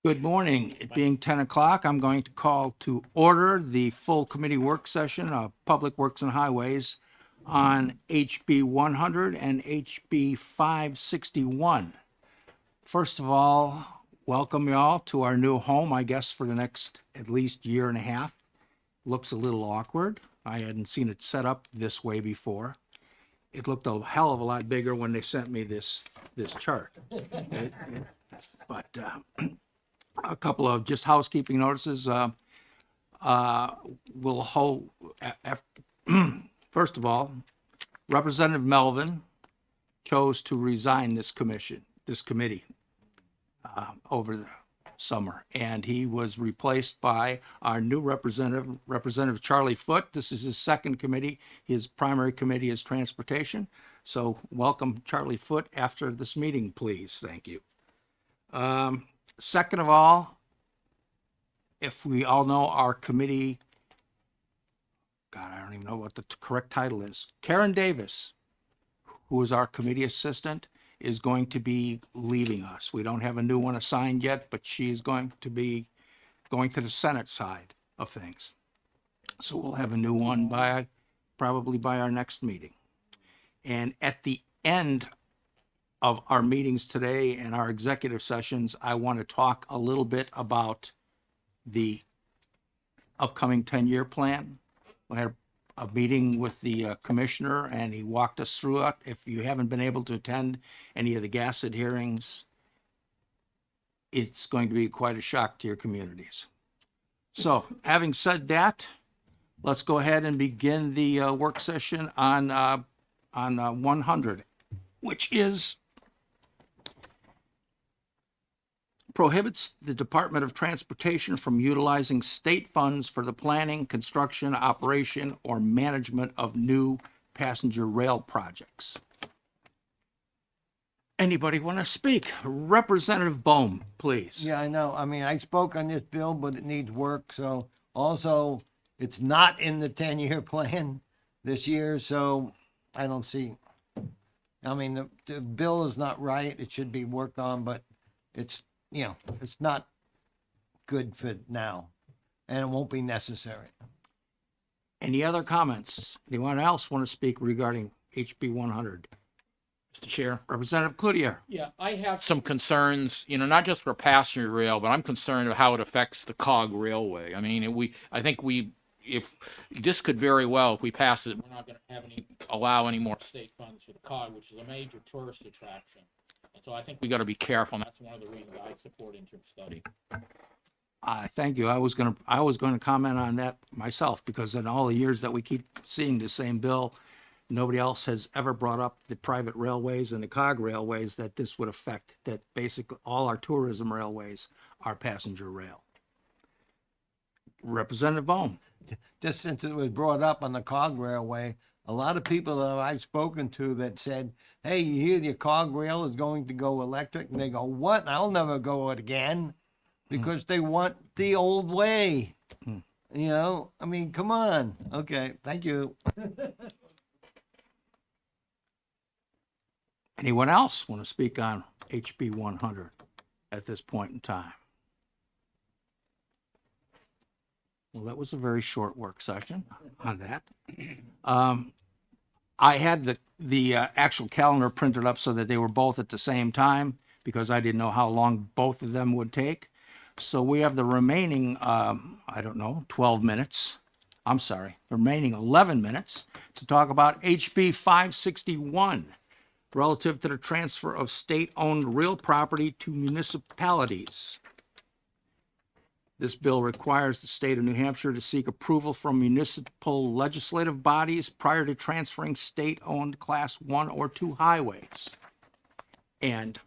Good morning. It being 10 o'clock, I'm going to call to order the full committee work session of Public Works and Highways on HB 100 and HB 561. First of all, welcome y'all to our new home, I guess, for the next at least year and a half. Looks a little awkward. I hadn't seen it set up this way before. It looked a hell of a lot bigger when they sent me this chart. But a couple of just housekeeping notices. We'll hold, first of all, Representative Melvin chose to resign this committee over the summer, and he was replaced by our new Representative Charlie Foote. This is his second committee. His primary committee is transportation. So welcome Charlie Foote after this meeting, please. Thank you. Second of all, if we all know our committee, God, I don't even know what the correct title is. Karen Davis, who is our committee assistant, is going to be leaving us. We don't have a new one assigned yet, but she's going to be going to the Senate side of things. So we'll have a new one probably by our next meeting. And at the end of our meetings today and our executive sessions, I want to talk a little bit about the upcoming 10-year plan. We had a meeting with the commissioner and he walked us through it. If you haven't been able to attend any of the GASSET hearings, it's going to be quite a shock to your communities. So having said that, let's go ahead and begin the work session on 100, which is prohibits the Department of Transportation from utilizing state funds for the planning, construction, operation, or management of new passenger rail projects. Anybody want to speak? Representative Bohm, please. Yeah, I know. I mean, I spoke on this bill, but it needs work. So also, it's not in the 10-year plan this year. So I don't see. I mean, the bill is not right. It should be worked on, but it's, it's not good for now, and it won't be necessary. Any other comments? Anyone else want to speak regarding HB 100? Mr. Chair, Representative Cloutier. Yeah, I have some concerns, not just for passenger rail, but I'm concerned of how it affects the cog railway. I mean, if this could very well, if we pass it, we're not going to allow any more state funds for the cog, which is a major tourist attraction. And so I think we got to be careful, and that's one of the reasons I support interim study. Thank you. I was going to comment on that myself, because in all the years that we keep seeing the same bill, nobody else has ever brought up the private railways and the cog railways that this would affect, that basically all our tourism railways are passenger rail. Representative Bohm. Just since it was brought up on the cog railway, a lot of people that I've spoken to that said, hey, you hear the cog rail is going to go electric? And they go, what? I'll never go it again, because they want the old way. I mean, come on. Okay, thank you. Anyone else want to speak on HB 100 at this point in time? Well, that was a very short work session on that. I had the actual calendar printed up so that they were both at the same time, because I didn't know how long both of them would take. So we have the remaining, 12 minutes. I'm sorry, the remaining 11 minutes to talk about HB 561, relative to the transfer of state-owned real property to municipalities. This bill requires the state of New Hampshire to seek approval from municipal legislative bodies prior to transferring state-owned Class 1 or 2 highways. And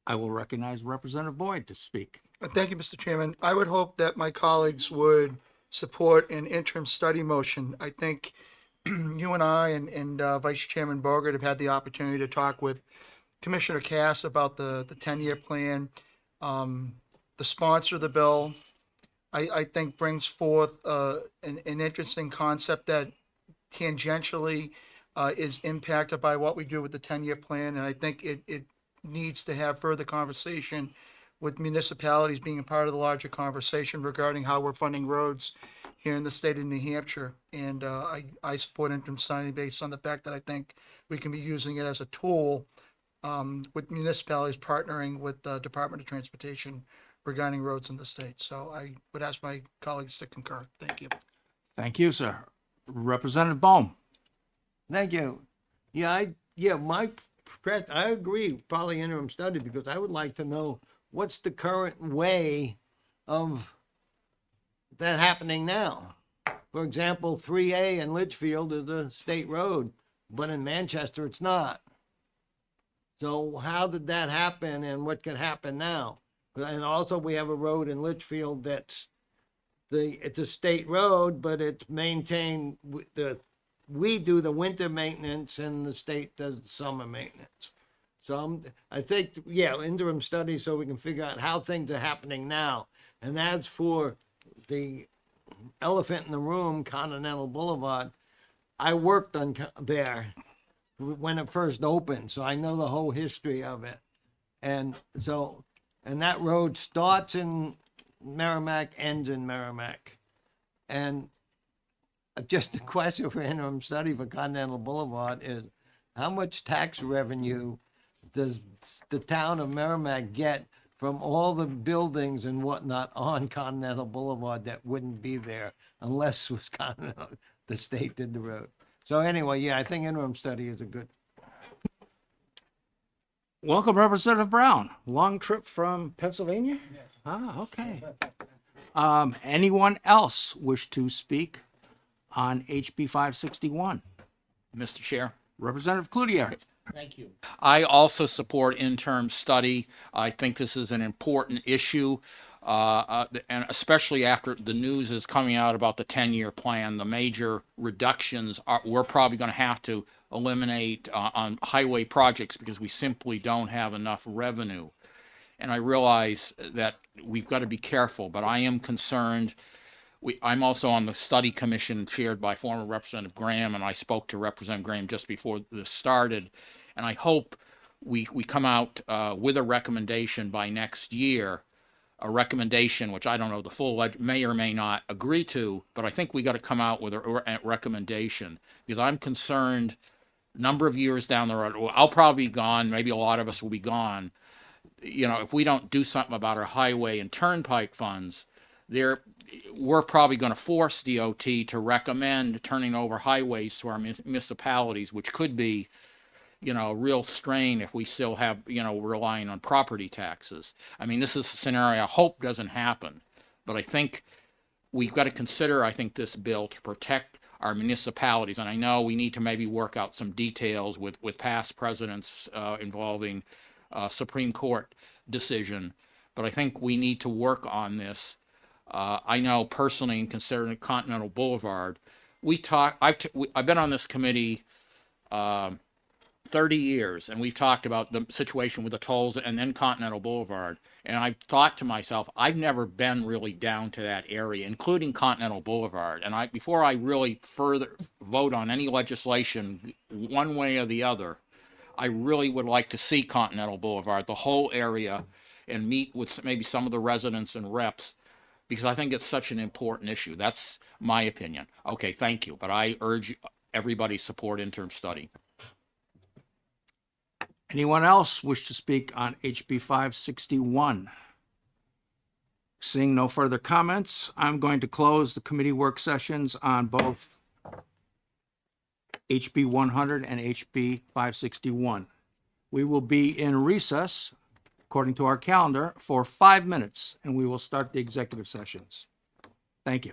I will recognize Representative Boyd to speak. Thank you, Mr. Chairman. I would hope that my colleagues would support an interim study motion. I think you and I and Vice Chairman Bogert have had the opportunity to talk with Commissioner Cass about the 10-year plan. The sponsor of the bill, I think, brings forth an interesting concept that tangentially is impacted by what we do with the 10-year plan. And I think it needs to have further conversation with municipalities being a part of the larger conversation regarding how we're funding roads here in the state of New Hampshire. And I support interim study based on the fact that I think we can be using it as a tool with municipalities partnering with the Department of Transportation regarding roads in the state. So I would ask my colleagues to concur. Thank you. Thank you, sir. Representative Bohm. Thank you. I agree, probably interim study, because I would like to know what's the current way of that happening now. For example, 3A in Litchfield is a state road, but in Manchester it's not. So how did that happen and what could happen now? And also we have a road in Litchfield that's it's a state road, but it's maintained, we do the winter maintenance and the state does the summer maintenance. So I think, interim study so we can figure out how things are happening now. And as for the elephant in the room, Continental Boulevard, I worked on there when it first opened, so I know the whole history of it. And that road starts in Merrimack, ends in Merrimack. And just a question for interim study for Continental Boulevard is, how much tax revenue does the town of Merrimack get from all the buildings and whatnot on Continental Boulevard that wouldn't be there unless Wisconsin, the state did the road? So anyway, I think interim study is a good. Welcome, Representative Brown. Long trip from Pennsylvania? Yes. Ah, okay. Anyone else wish to speak on HB 561? Mr. Chair. Representative Cloutier. Thank you. I also support interim study. I think this is an important issue, and especially after the news is coming out about the 10-year plan. The major reductions we're probably going to have to eliminate on highway projects because we simply don't have enough revenue. And I realize that we've got to be careful, but I am concerned. I'm also on the study commission chaired by former Representative Graham, and I spoke to Representative Graham just before this started. And I hope we come out with a recommendation by next year, a recommendation which I don't know the full may or may not agree to, but I think we got to come out with a recommendation because I'm concerned. Number of years down the road, I'll probably be gone. Maybe a lot of us will be gone. If we don't do something about our highway and turnpike funds, we're probably going to force DOT to recommend turning over highways to our municipalities, which could be, a real strain if we still have, relying on property taxes. I mean, this is a scenario I hope doesn't happen, but I think we've got to consider, this bill to protect our municipalities. And I know we need to maybe work out some details with past presidents involving Supreme Court decision, but I think we need to work on this. I know personally, in considering Continental Boulevard, I've been on this committee 30 years, and we've talked about the situation with the tolls and then Continental Boulevard. And I've thought to myself, I've never been really down to that area, including Continental Boulevard. And before I really further vote on any legislation, one way or the other, I really would like to see Continental Boulevard, the whole area, and meet with maybe some of the residents and reps, because I think it's such an important issue. That's my opinion. Okay, thank you. But I urge everybody support interim study. Anyone else wish to speak on HB 561? Seeing no further comments, I'm going to close the committee work sessions on both HB 100 and HB 561. We will be in recess, according to our calendar, for 5 minutes, and we will start the executive sessions. Thank you.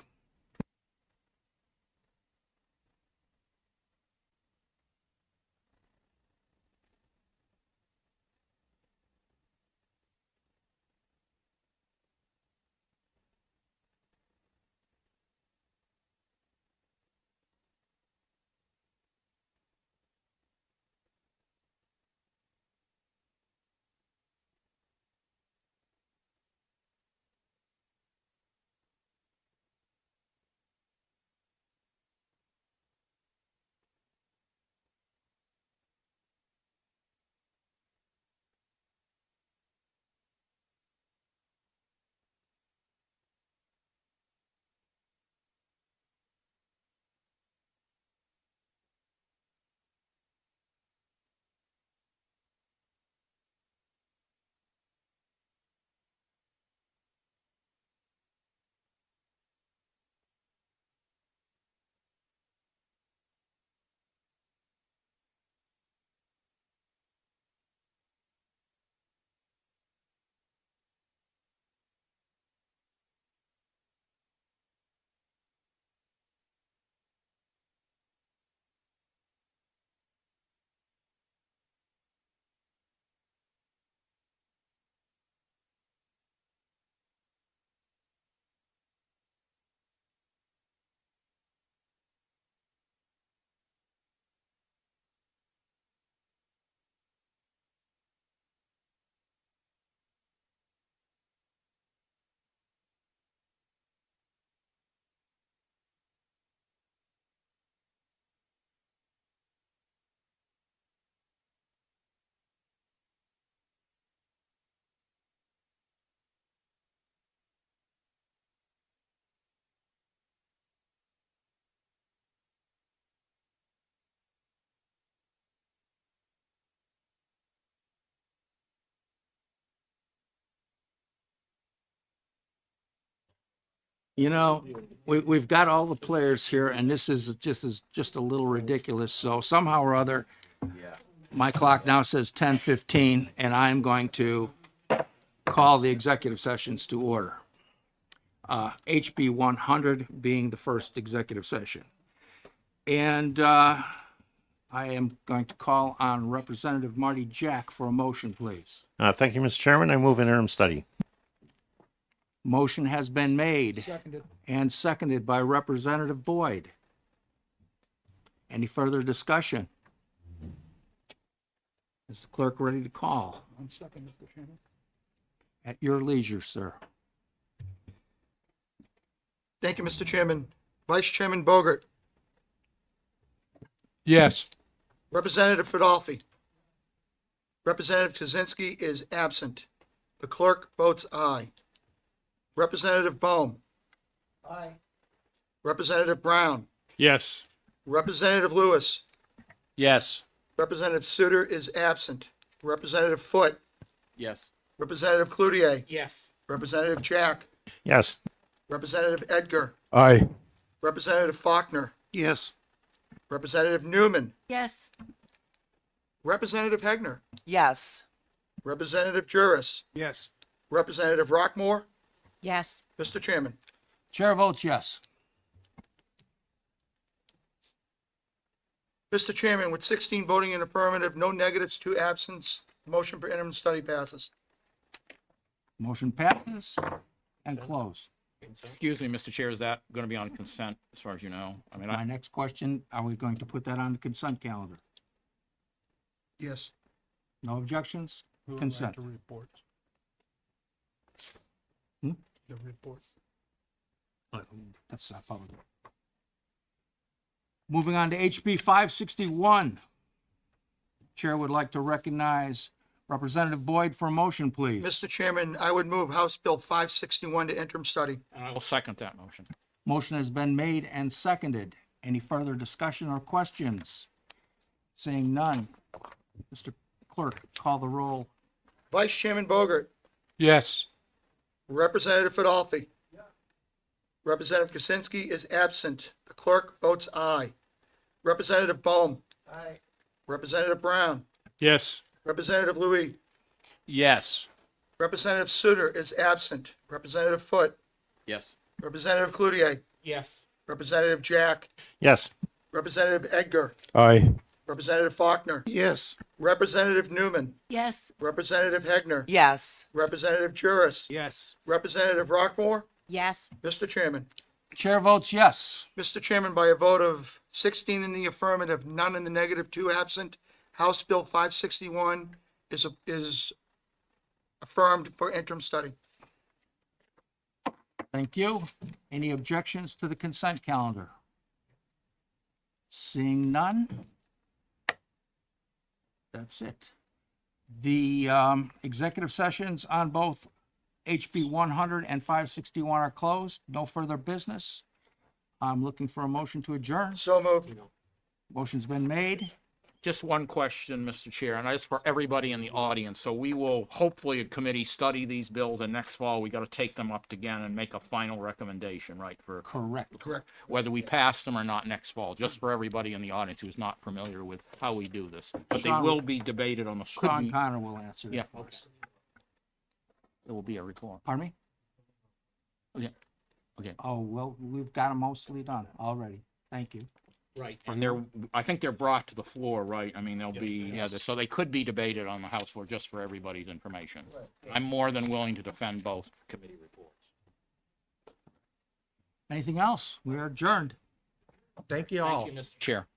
You know, we've got all the players here and this is just a little ridiculous. So somehow or other, my clock now says 10:15 and I'm going to call the executive sessions to order. HB 100 being the first executive session. And I am going to call on Representative Marty Jack for a motion, please. Thank you, Mr. Chairman. I move interim study. Motion has been made Seconded. and seconded by Representative Boyd. Any further discussion? Is the clerk ready to call? One second, Mr. Chairman. At your leisure, sir. Thank you, Mr. Chairman. Vice Chairman Bogart, Yes. Representative Fidolfi. Representative Kaczynski is absent. The clerk votes aye. Representative Bohm. Aye. Representative Brown. Yes. Representative Lewis. Yes. Representative Suter is absent. Representative Foote. Yes. Representative Cloutier. Yes. Representative Jack. Yes. Representative Edgar. Aye. Representative Faulkner. Yes. Representative Newman. Yes. Representative Hegner. Yes. Representative Juris. Yes. Representative Rockmore. Yes. Mr. Chairman. Chair votes yes. Mr. Chairman, with 16 voting in affirmative, no negatives, 2 absence, the motion for interim study passes. Motion passes and closed. Excuse me, Mr. Chair, is that going to be on consent as far as you know? I mean, My next question, are we going to put that on the consent calendar? Yes. No objections? Consent. Hmm? The report. That's not public. Moving on to HB 561. Chair would like to recognize Representative Boyd for a motion, please. Mr. Chairman, I would move House Bill 561 to interim study. and I will second that motion. Motion has been made and seconded. Any further discussion or questions? Seeing none. Mr. Clerk, call the roll. Vice Chairman Bogart. Yes. Representative Fidolfi. Representative Kaczynski is absent. The clerk votes aye. Representative Bohm. Aye. Representative Brown. Yes. Representative Louis. Yes. Representative Suter is absent. Representative Foote. Yes. Representative Cloutier. Yes. Representative Jack. Yes. Representative Edgar. Aye. Representative Faulkner. Yes. Representative Newman. Yes. Representative Hegner. Yes. Representative Juris. Yes. Representative Rockmore. Yes. Mr. Chairman. Chair votes yes. Mr. Chairman, by a vote of 16 in the affirmative, none in the negative, 2 absent, House Bill 561 is affirmed for interim study. Thank you. Any objections to the consent calendar? Seeing none? That's it. The executive sessions on both HB 100 and 561 are closed. No further business. I'm looking for a motion to adjourn. So moved. Motion's been made. Just one question, Mr. Chair, and that's for everybody in the audience. So we will, hopefully, a committee study these bills, and next fall, we got to take them up again and make a final recommendation, right, for Correct. Correct. whether we pass them or not next fall, just for everybody in the audience who's not familiar with how we do this. But they Sean- will be debated on the, could Sean be, Connor will answer yeah, that for us. there will be a report. Pardon me? Okay. Okay. Oh, well, we've got them mostly done already. Thank you. Right. And they're, I think they're brought to the floor, right? I mean, they'll be, yeah, so they could be debated on the House floor, just for everybody's information. I'm more than willing to defend both committee reports. Anything else? We are adjourned. Thank you all. Thank you, Mr. Chair.